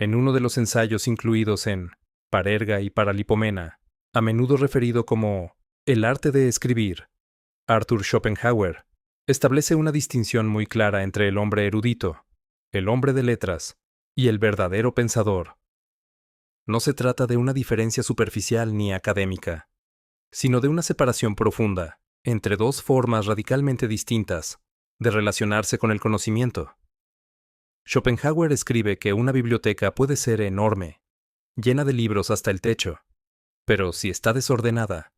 En uno de los ensayos incluidos en Parerga y Paralipomena, a menudo referido como el arte de escribir, Arthur Schopenhauer establece una distinción muy clara entre el hombre erudito, el hombre de letras, y el verdadero pensador. No se trata de una diferencia superficial ni académica, sino de una separación profunda entre dos formas radicalmente distintas de relacionarse con el conocimiento. Schopenhauer escribe que una biblioteca puede ser enorme, llena de libros hasta el techo, pero si está desordenada,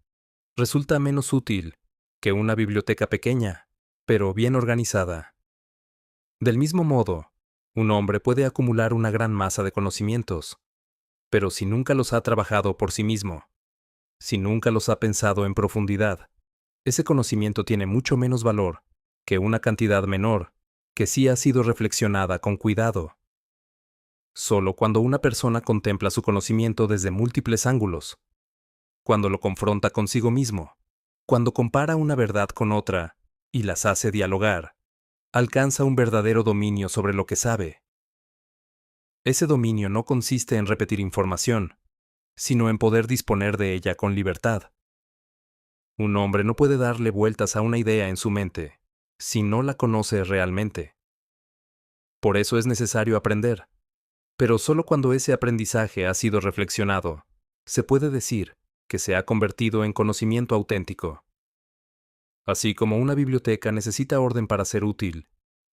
resulta menos útil que una biblioteca pequeña, pero bien organizada. Del mismo modo, un hombre puede acumular una gran masa de conocimientos, pero si nunca los ha trabajado por sí mismo, si nunca los ha pensado en profundidad, ese conocimiento tiene mucho menos valor que una cantidad menor que sí ha sido reflexionada con cuidado. Solo cuando una persona contempla su conocimiento desde múltiples ángulos, cuando lo confronta consigo mismo, cuando compara una verdad con otra y las hace dialogar, alcanza un verdadero dominio sobre lo que sabe. Ese dominio no consiste en repetir información, sino en poder disponer de ella con libertad. Un hombre no puede darle vueltas a una idea en su mente si no la conoce realmente. Por eso es necesario aprender, pero solo cuando ese aprendizaje ha sido reflexionado, se puede decir que se ha convertido en conocimiento auténtico. Así como una biblioteca necesita orden para ser útil,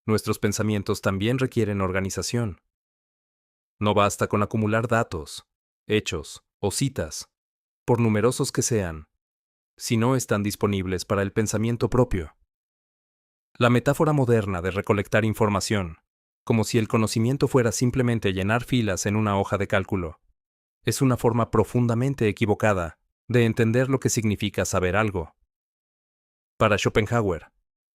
nuestros pensamientos también requieren organización. No basta con acumular datos, hechos o citas, por numerosos que sean, si no están disponibles para el pensamiento propio. La metáfora moderna de recolectar información, como si el conocimiento fuera simplemente llenar filas en una hoja de cálculo, es una forma profundamente equivocada de entender lo que significa saber algo. Para Schopenhauer,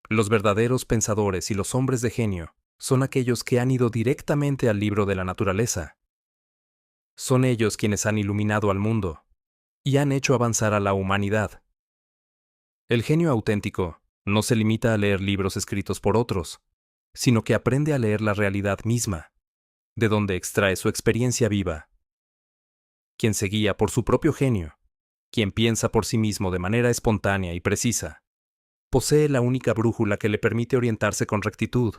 los verdaderos pensadores y los hombres de genio son aquellos que han ido directamente al libro de la naturaleza. Son ellos quienes han iluminado al mundo y han hecho avanzar a la humanidad. El genio auténtico no se limita a leer libros escritos por otros, sino que aprende a leer la realidad misma, de donde extrae su experiencia viva. Quien se guía por su propio genio, quien piensa por sí mismo de manera espontánea y precisa, posee la única brújula que le permite orientarse con rectitud.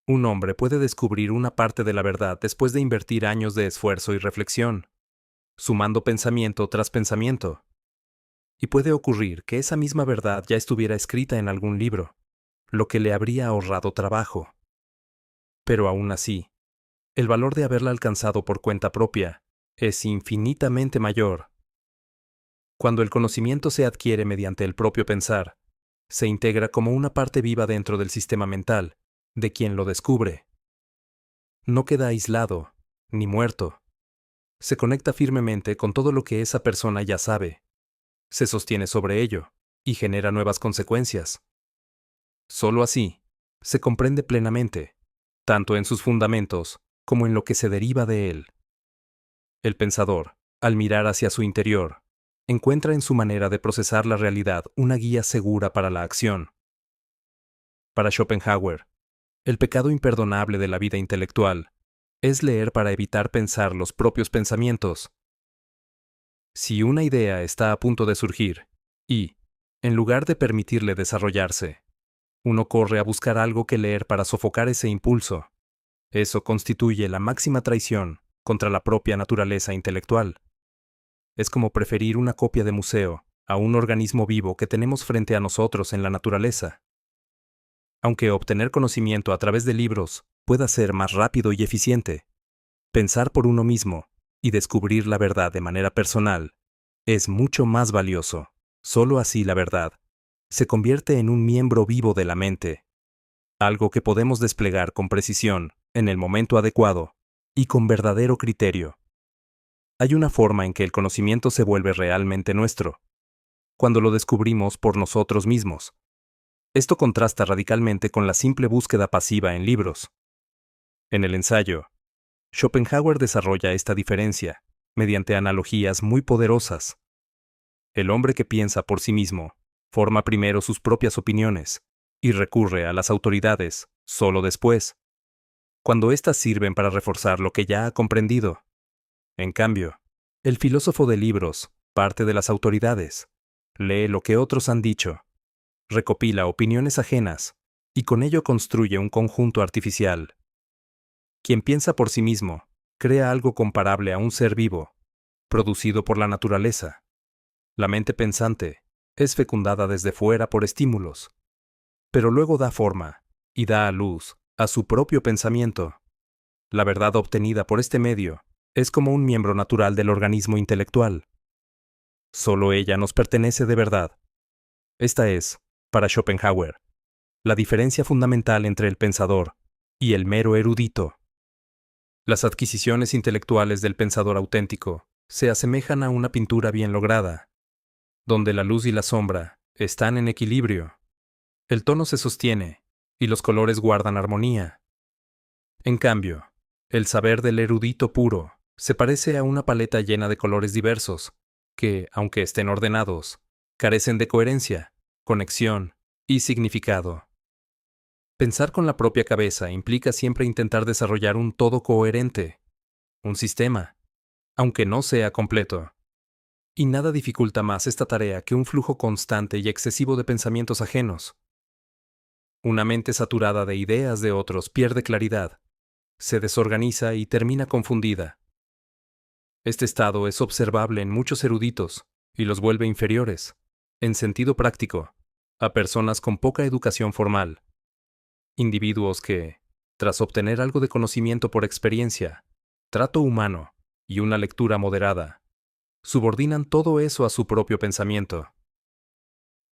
Un hombre puede descubrir una parte de la verdad después de invertir años de esfuerzo y reflexión, sumando pensamiento tras pensamiento. Y puede ocurrir que esa misma verdad ya estuviera escrita en algún libro, lo que le habría ahorrado trabajo. Pero aún así, el valor de haberla alcanzado por cuenta propia es infinitamente mayor. Cuando el conocimiento se adquiere mediante el propio pensar, se integra como una parte viva dentro del sistema mental de quien lo descubre. No queda aislado, ni muerto. Se conecta firmemente con todo lo que esa persona ya sabe. Se sostiene sobre ello y genera nuevas consecuencias. Solo así, se comprende plenamente, tanto en sus fundamentos como en lo que se deriva de él. El pensador, al mirar hacia su interior, encuentra en su manera de procesar la realidad una guía segura para la acción. Para Schopenhauer, el pecado imperdonable de la vida intelectual es leer para evitar pensar los propios pensamientos. Si una idea está a punto de surgir y, en lugar de permitirle desarrollarse, uno corre a buscar algo que leer para sofocar ese impulso, eso constituye la máxima traición contra la propia naturaleza intelectual. Es como preferir una copia de museo a un organismo vivo que tenemos frente a nosotros en la naturaleza. Aunque obtener conocimiento a través de libros pueda ser más rápido y eficiente, pensar por uno mismo y descubrir la verdad de manera personal es mucho más valioso. Solo así la verdad se convierte en un miembro vivo de la mente, algo que podemos desplegar con precisión, en el momento adecuado y con verdadero criterio. Hay una forma en que el conocimiento se vuelve realmente nuestro, cuando lo descubrimos por nosotros mismos. Esto contrasta radicalmente con la simple búsqueda pasiva en libros. En el ensayo, Schopenhauer desarrolla esta diferencia mediante analogías muy poderosas. El hombre que piensa por sí mismo forma primero sus propias opiniones y recurre a las autoridades solo después. cuando éstas sirven para reforzar lo que ya ha comprendido. En cambio, el filósofo de libros parte de las autoridades, lee lo que otros han dicho, recopila opiniones ajenas y con ello construye un conjunto artificial. Quien piensa por sí mismo, crea algo comparable a un ser vivo, producido por la naturaleza. La mente pensante es fecundada desde fuera por estímulos, pero luego da forma y da a luz a su propio pensamiento. La verdad obtenida por este medio es como un miembro natural del organismo intelectual. Solo ella nos pertenece de verdad. Esta es, para Schopenhauer, la diferencia fundamental entre el pensador y el mero erudito. Las adquisiciones intelectuales del pensador auténtico se asemejan a una pintura bien lograda, donde la luz y la sombra están en equilibrio. El tono se sostiene y los colores guardan armonía. En cambio, el saber del erudito puro se parece a una paleta llena de colores diversos, que, aunque estén ordenados, carecen de coherencia, conexión y significado. Pensar con la propia cabeza implica siempre intentar desarrollar un todo coherente, un sistema, aunque no sea completo. Y nada dificulta más esta tarea que un flujo constante y excesivo de pensamientos ajenos. Una mente saturada de ideas de otros pierde claridad, se desorganiza y termina confundida. Este estado es observable en muchos eruditos y los vuelve inferiores, en sentido práctico, a personas con poca educación formal. Individuos que, tras obtener algo de conocimiento por experiencia, trato humano y una lectura moderada, subordinan todo eso a su propio pensamiento.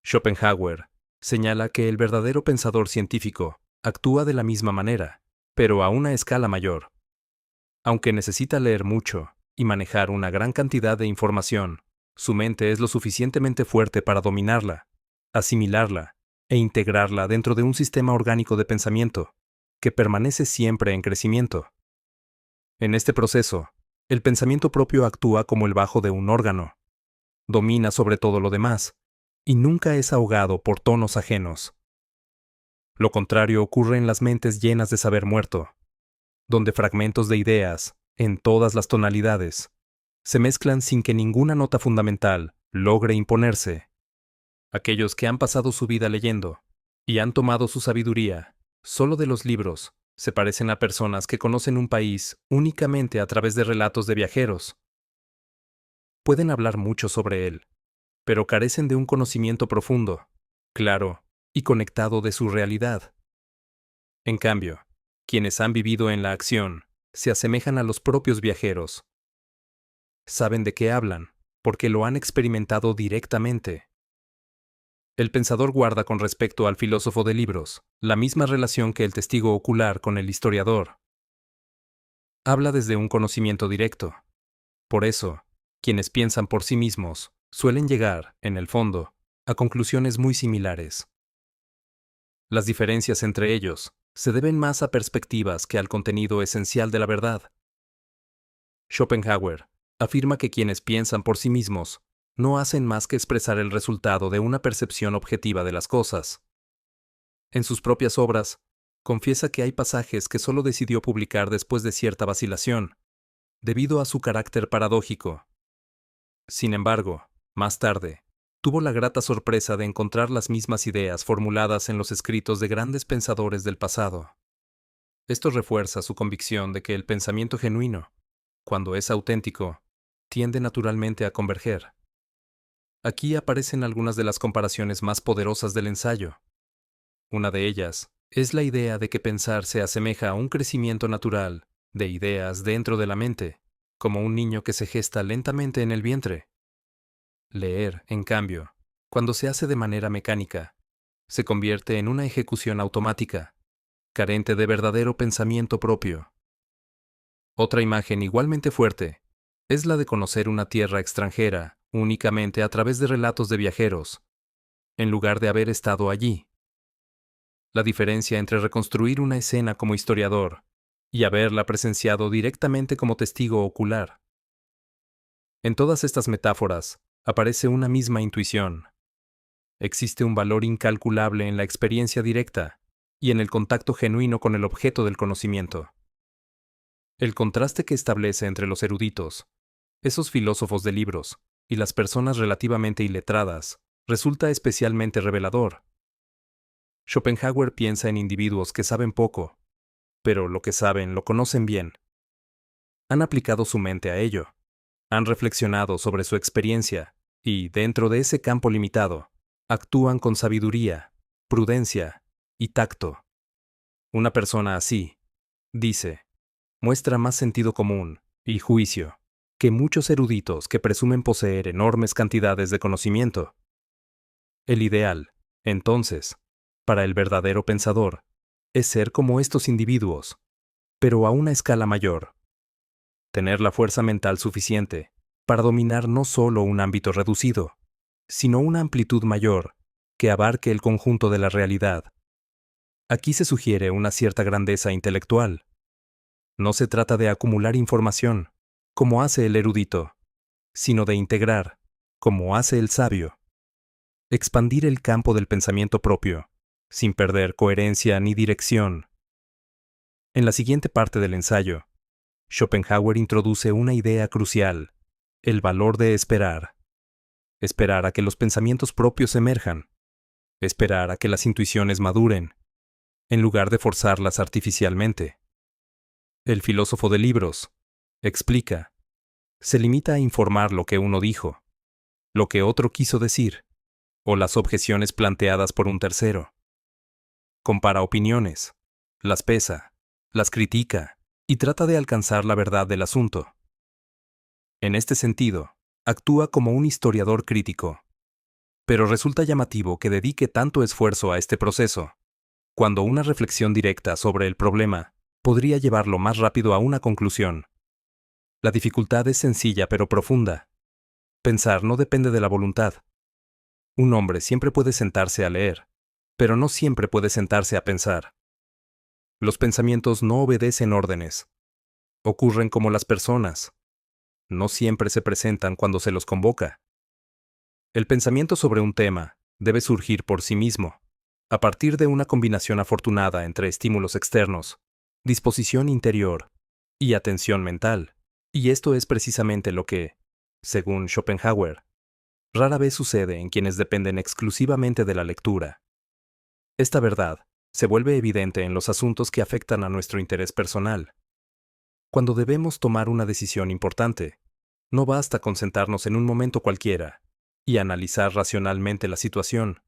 Schopenhauer señala que el verdadero pensador científico actúa de la misma manera, pero a una escala mayor. Aunque necesita leer mucho y manejar una gran cantidad de información, su mente es lo suficientemente fuerte para dominarla, asimilarla e integrarla dentro de un sistema orgánico de pensamiento, que permanece siempre en crecimiento. En este proceso, el pensamiento propio actúa como el bajo de un órgano, domina sobre todo lo demás, y nunca es ahogado por tonos ajenos. Lo contrario ocurre en las mentes llenas de saber muerto, donde fragmentos de ideas, en todas las tonalidades, se mezclan sin que ninguna nota fundamental logre imponerse. Aquellos que han pasado su vida leyendo y han tomado su sabiduría solo de los libros se parecen a personas que conocen un país únicamente a través de relatos de viajeros. Pueden hablar mucho sobre él, pero carecen de un conocimiento profundo, claro y conectado de su realidad. En cambio, quienes han vivido en la acción se asemejan a los propios viajeros. Saben de qué hablan, porque lo han experimentado directamente. El pensador guarda con respecto al filósofo de libros la misma relación que el testigo ocular con el historiador. Habla desde un conocimiento directo. Por eso, quienes piensan por sí mismos suelen llegar, en el fondo, a conclusiones muy similares. Las diferencias entre ellos se deben más a perspectivas que al contenido esencial de la verdad. Schopenhauer afirma que quienes piensan por sí mismos no hacen más que expresar el resultado de una percepción objetiva de las cosas. En sus propias obras, confiesa que hay pasajes que solo decidió publicar después de cierta vacilación, debido a su carácter paradójico. Sin embargo, más tarde, tuvo la grata sorpresa de encontrar las mismas ideas formuladas en los escritos de grandes pensadores del pasado. Esto refuerza su convicción de que el pensamiento genuino, cuando es auténtico, tiende naturalmente a converger. Aquí aparecen algunas de las comparaciones más poderosas del ensayo. Una de ellas es la idea de que pensar se asemeja a un crecimiento natural de ideas dentro de la mente, como un niño que se gesta lentamente en el vientre. Leer, en cambio, cuando se hace de manera mecánica, se convierte en una ejecución automática, carente de verdadero pensamiento propio. Otra imagen igualmente fuerte es la de conocer una tierra extranjera únicamente a través de relatos de viajeros, en lugar de haber estado allí. La diferencia entre reconstruir una escena como historiador y haberla presenciado directamente como testigo ocular. En todas estas metáforas aparece una misma intuición. Existe un valor incalculable en la experiencia directa y en el contacto genuino con el objeto del conocimiento. El contraste que establece entre los eruditos, esos filósofos de libros, y las personas relativamente iletradas, resulta especialmente revelador. Schopenhauer piensa en individuos que saben poco, pero lo que saben lo conocen bien. Han aplicado su mente a ello, han reflexionado sobre su experiencia, y, dentro de ese campo limitado, actúan con sabiduría, prudencia y tacto. Una persona así, dice, muestra más sentido común y juicio que muchos eruditos que presumen poseer enormes cantidades de conocimiento. El ideal, entonces, para el verdadero pensador, es ser como estos individuos, pero a una escala mayor. Tener la fuerza mental suficiente para dominar no solo un ámbito reducido, sino una amplitud mayor que abarque el conjunto de la realidad. Aquí se sugiere una cierta grandeza intelectual. No se trata de acumular información, como hace el erudito, sino de integrar, como hace el sabio. Expandir el campo del pensamiento propio, sin perder coherencia ni dirección. En la siguiente parte del ensayo, Schopenhauer introduce una idea crucial, el valor de esperar. Esperar a que los pensamientos propios emerjan. Esperar a que las intuiciones maduren, en lugar de forzarlas artificialmente. El filósofo de libros, explica, se limita a informar lo que uno dijo, lo que otro quiso decir, o las objeciones planteadas por un tercero. Compara opiniones, las pesa, las critica y trata de alcanzar la verdad del asunto. En este sentido, actúa como un historiador crítico. Pero resulta llamativo que dedique tanto esfuerzo a este proceso, cuando una reflexión directa sobre el problema podría llevarlo más rápido a una conclusión. La dificultad es sencilla pero profunda. Pensar no depende de la voluntad. Un hombre siempre puede sentarse a leer, pero no siempre puede sentarse a pensar. Los pensamientos no obedecen órdenes. Ocurren como las personas. No siempre se presentan cuando se los convoca. El pensamiento sobre un tema debe surgir por sí mismo, a partir de una combinación afortunada entre estímulos externos, disposición interior y atención mental. Y esto es precisamente lo que, según Schopenhauer, rara vez sucede en quienes dependen exclusivamente de la lectura. Esta verdad se vuelve evidente en los asuntos que afectan a nuestro interés personal. Cuando debemos tomar una decisión importante, no basta con sentarnos en un momento cualquiera y analizar racionalmente la situación.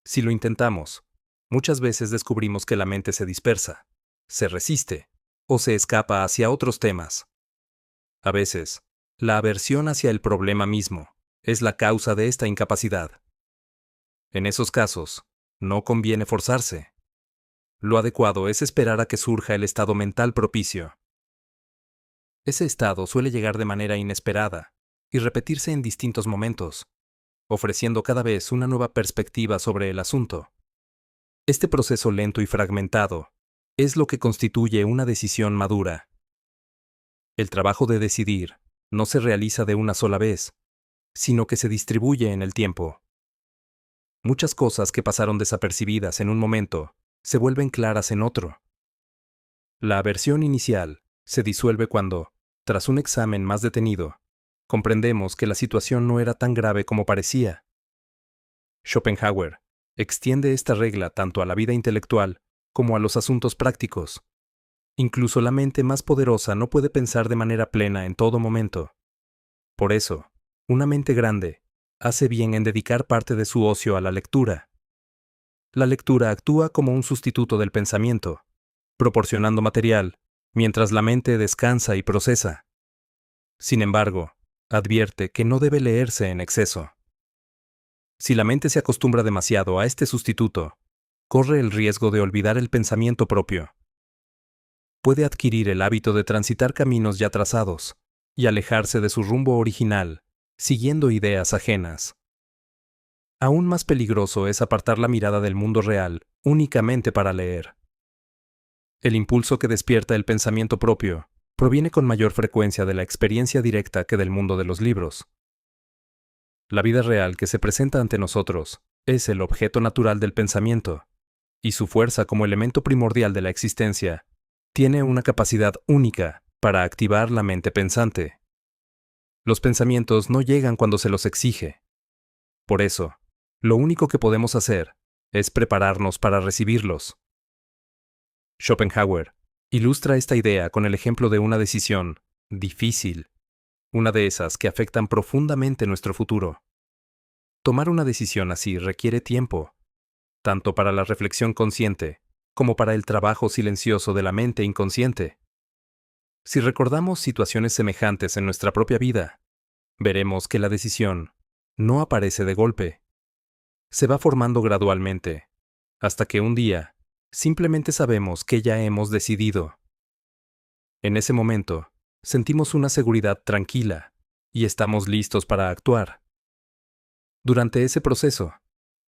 Si lo intentamos, muchas veces descubrimos que la mente se dispersa, se resiste o se escapa hacia otros temas. A veces, la aversión hacia el problema mismo es la causa de esta incapacidad. En esos casos, no conviene forzarse. Lo adecuado es esperar a que surja el estado mental propicio. Ese estado suele llegar de manera inesperada y repetirse en distintos momentos, ofreciendo cada vez una nueva perspectiva sobre el asunto. Este proceso lento y fragmentado es lo que constituye una decisión madura. El trabajo de decidir no se realiza de una sola vez, sino que se distribuye en el tiempo. Muchas cosas que pasaron desapercibidas en un momento se vuelven claras en otro. La aversión inicial se disuelve cuando, tras un examen más detenido, comprendemos que la situación no era tan grave como parecía. Schopenhauer extiende esta regla tanto a la vida intelectual como a los asuntos prácticos. Incluso la mente más poderosa no puede pensar de manera plena en todo momento. Por eso, una mente grande hace bien en dedicar parte de su ocio a la lectura. La lectura actúa como un sustituto del pensamiento, proporcionando material, mientras la mente descansa y procesa. Sin embargo, advierte que no debe leerse en exceso. Si la mente se acostumbra demasiado a este sustituto, corre el riesgo de olvidar el pensamiento propio. Puede adquirir el hábito de transitar caminos ya trazados y alejarse de su rumbo original, siguiendo ideas ajenas. Aún más peligroso es apartar la mirada del mundo real únicamente para leer. El impulso que despierta el pensamiento propio proviene con mayor frecuencia de la experiencia directa que del mundo de los libros. La vida real que se presenta ante nosotros es el objeto natural del pensamiento, y su fuerza como elemento primordial de la existencia tiene una capacidad única para activar la mente pensante. Los pensamientos no llegan cuando se los exige. Por eso, lo único que podemos hacer es prepararnos para recibirlos. Schopenhauer ilustra esta idea con el ejemplo de una decisión difícil, una de esas que afectan profundamente nuestro futuro. Tomar una decisión así requiere tiempo, tanto para la reflexión consciente como para el trabajo silencioso de la mente inconsciente. Si recordamos situaciones semejantes en nuestra propia vida, veremos que la decisión no aparece de golpe. Se va formando gradualmente, hasta que un día simplemente sabemos que ya hemos decidido. En ese momento, sentimos una seguridad tranquila y estamos listos para actuar. Durante ese proceso,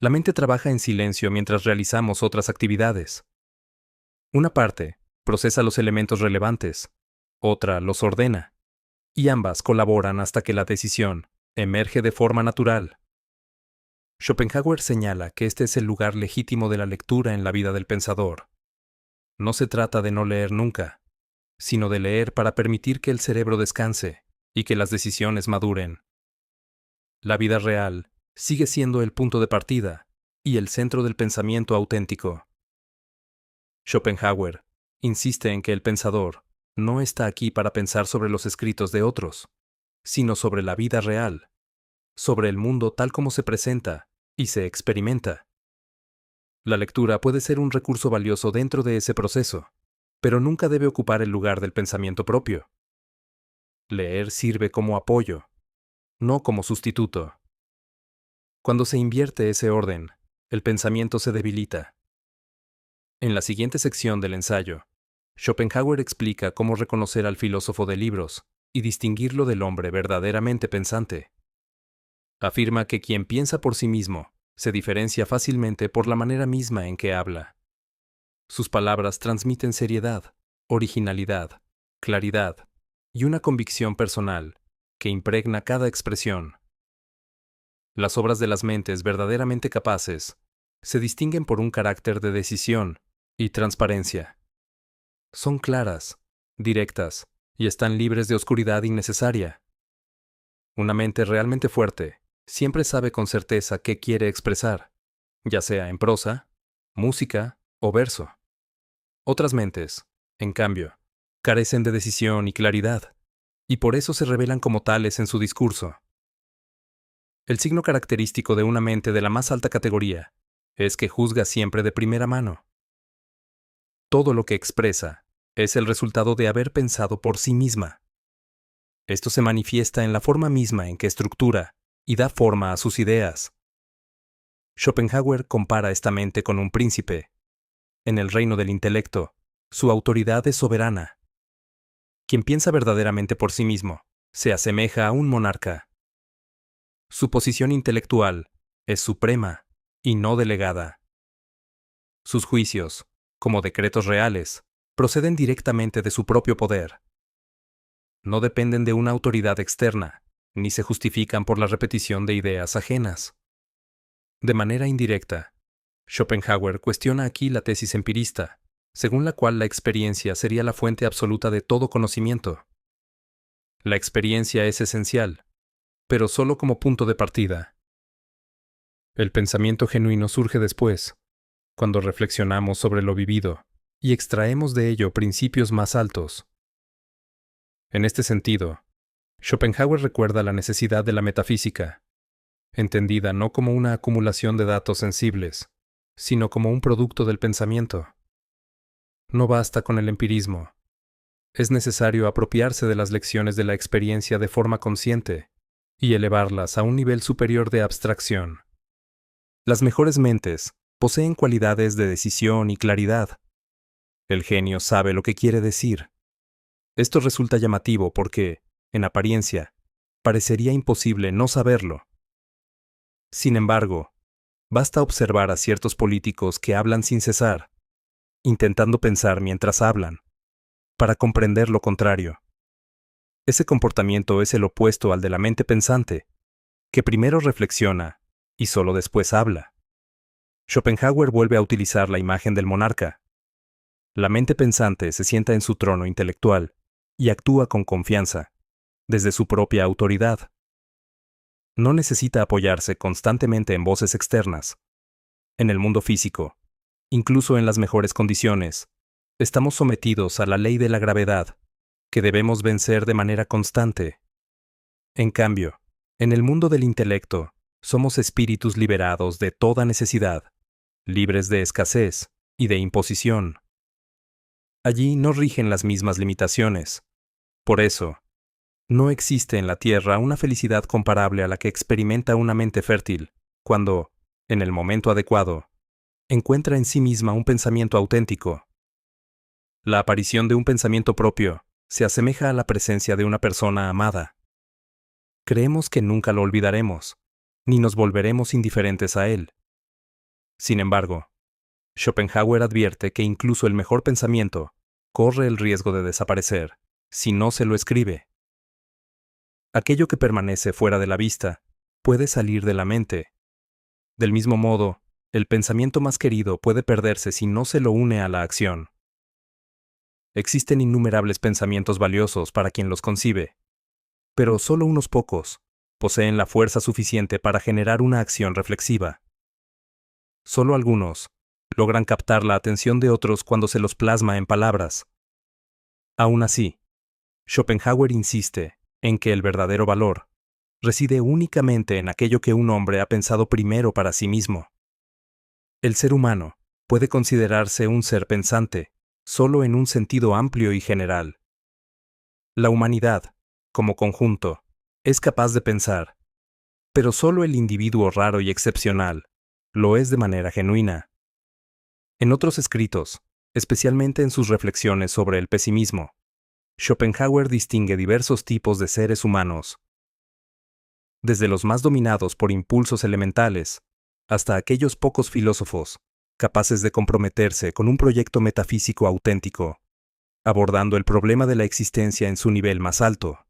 la mente trabaja en silencio mientras realizamos otras actividades. Una parte procesa los elementos relevantes, otra los ordena, y ambas colaboran hasta que la decisión emerge de forma natural. Schopenhauer señala que este es el lugar legítimo de la lectura en la vida del pensador. No se trata de no leer nunca, sino de leer para permitir que el cerebro descanse y que las decisiones maduren. La vida real sigue siendo el punto de partida y el centro del pensamiento auténtico. Schopenhauer insiste en que el pensador no está aquí para pensar sobre los escritos de otros, sino sobre la vida real, sobre el mundo tal como se presenta y se experimenta. La lectura puede ser un recurso valioso dentro de ese proceso, pero nunca debe ocupar el lugar del pensamiento propio. Leer sirve como apoyo, no como sustituto. Cuando se invierte ese orden, el pensamiento se debilita. En la siguiente sección del ensayo, Schopenhauer explica cómo reconocer al filósofo de libros y distinguirlo del hombre verdaderamente pensante. Afirma que quien piensa por sí mismo se diferencia fácilmente por la manera misma en que habla. Sus palabras transmiten seriedad, originalidad, claridad y una convicción personal que impregna cada expresión. Las obras de las mentes verdaderamente capaces se distinguen por un carácter de decisión y transparencia. Son claras, directas y están libres de oscuridad innecesaria. Una mente realmente fuerte siempre sabe con certeza qué quiere expresar, ya sea en prosa, música o verso. Otras mentes, en cambio, carecen de decisión y claridad, y por eso se revelan como tales en su discurso. El signo característico de una mente de la más alta categoría es que juzga siempre de primera mano. Todo lo que expresa es el resultado de haber pensado por sí misma. Esto se manifiesta en la forma misma en que estructura y da forma a sus ideas. Schopenhauer compara esta mente con un príncipe. En el reino del intelecto, su autoridad es soberana. Quien piensa verdaderamente por sí mismo se asemeja a un monarca. Su posición intelectual es suprema y no delegada. Sus juicios, como decretos reales, proceden directamente de su propio poder. No dependen de una autoridad externa, ni se justifican por la repetición de ideas ajenas. De manera indirecta, Schopenhauer cuestiona aquí la tesis empirista, según la cual la experiencia sería la fuente absoluta de todo conocimiento. La experiencia es esencial, pero solo como punto de partida. El pensamiento genuino surge después, cuando reflexionamos sobre lo vivido y extraemos de ello principios más altos. En este sentido, Schopenhauer recuerda la necesidad de la metafísica, entendida no como una acumulación de datos sensibles, sino como un producto del pensamiento. No basta con el empirismo. Es necesario apropiarse de las lecciones de la experiencia de forma consciente y elevarlas a un nivel superior de abstracción. Las mejores mentes poseen cualidades de decisión y claridad. El genio sabe lo que quiere decir. Esto resulta llamativo porque, en apariencia, parecería imposible no saberlo. Sin embargo, basta observar a ciertos políticos que hablan sin cesar, intentando pensar mientras hablan, para comprender lo contrario. Ese comportamiento es el opuesto al de la mente pensante, que primero reflexiona y solo después habla. Schopenhauer vuelve a utilizar la imagen del monarca. La mente pensante se sienta en su trono intelectual y actúa con confianza, desde su propia autoridad. No necesita apoyarse constantemente en voces externas. En el mundo físico, incluso en las mejores condiciones, estamos sometidos a la ley de la gravedad, que debemos vencer de manera constante. En cambio, en el mundo del intelecto, somos espíritus liberados de toda necesidad, libres de escasez y de imposición. Allí no rigen las mismas limitaciones. Por eso, no existe en la Tierra una felicidad comparable a la que experimenta una mente fértil, cuando, en el momento adecuado, encuentra en sí misma un pensamiento auténtico. La aparición de un pensamiento propio se asemeja a la presencia de una persona amada. Creemos que nunca lo olvidaremos, ni nos volveremos indiferentes a él. Sin embargo, Schopenhauer advierte que incluso el mejor pensamiento corre el riesgo de desaparecer si no se lo escribe. Aquello que permanece fuera de la vista puede salir de la mente. Del mismo modo, el pensamiento más querido puede perderse si no se lo une a la acción. Existen innumerables pensamientos valiosos para quien los concibe, pero solo unos pocos poseen la fuerza suficiente para generar una acción reflexiva. Solo algunos logran captar la atención de otros cuando se los plasma en palabras. Aún así, Schopenhauer insiste en que el verdadero valor reside únicamente en aquello que un hombre ha pensado primero para sí mismo. El ser humano puede considerarse un ser pensante solo en un sentido amplio y general. La humanidad, como conjunto, es capaz de pensar, pero solo el individuo raro y excepcional lo es de manera genuina. En otros escritos, especialmente en sus reflexiones sobre el pesimismo, Schopenhauer distingue diversos tipos de seres humanos, desde los más dominados por impulsos elementales, hasta aquellos pocos filósofos capaces de comprometerse con un proyecto metafísico auténtico, abordando el problema de la existencia en su nivel más alto.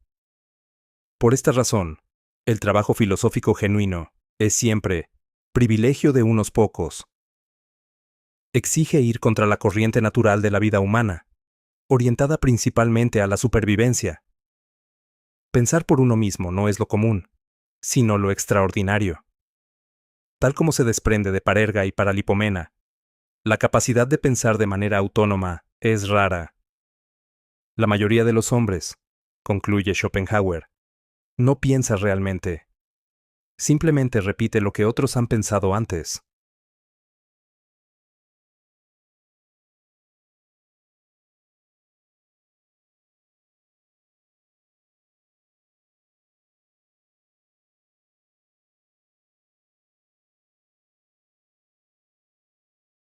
Por esta razón, el trabajo filosófico genuino es siempre privilegio de unos pocos. Exige ir contra la corriente natural de la vida humana, orientada principalmente a la supervivencia. Pensar por uno mismo no es lo común, sino lo extraordinario. Tal como se desprende de Parerga y Paralipomena, la capacidad de pensar de manera autónoma es rara. La mayoría de los hombres, concluye Schopenhauer, no piensa realmente. Simplemente repite lo que otros han pensado antes.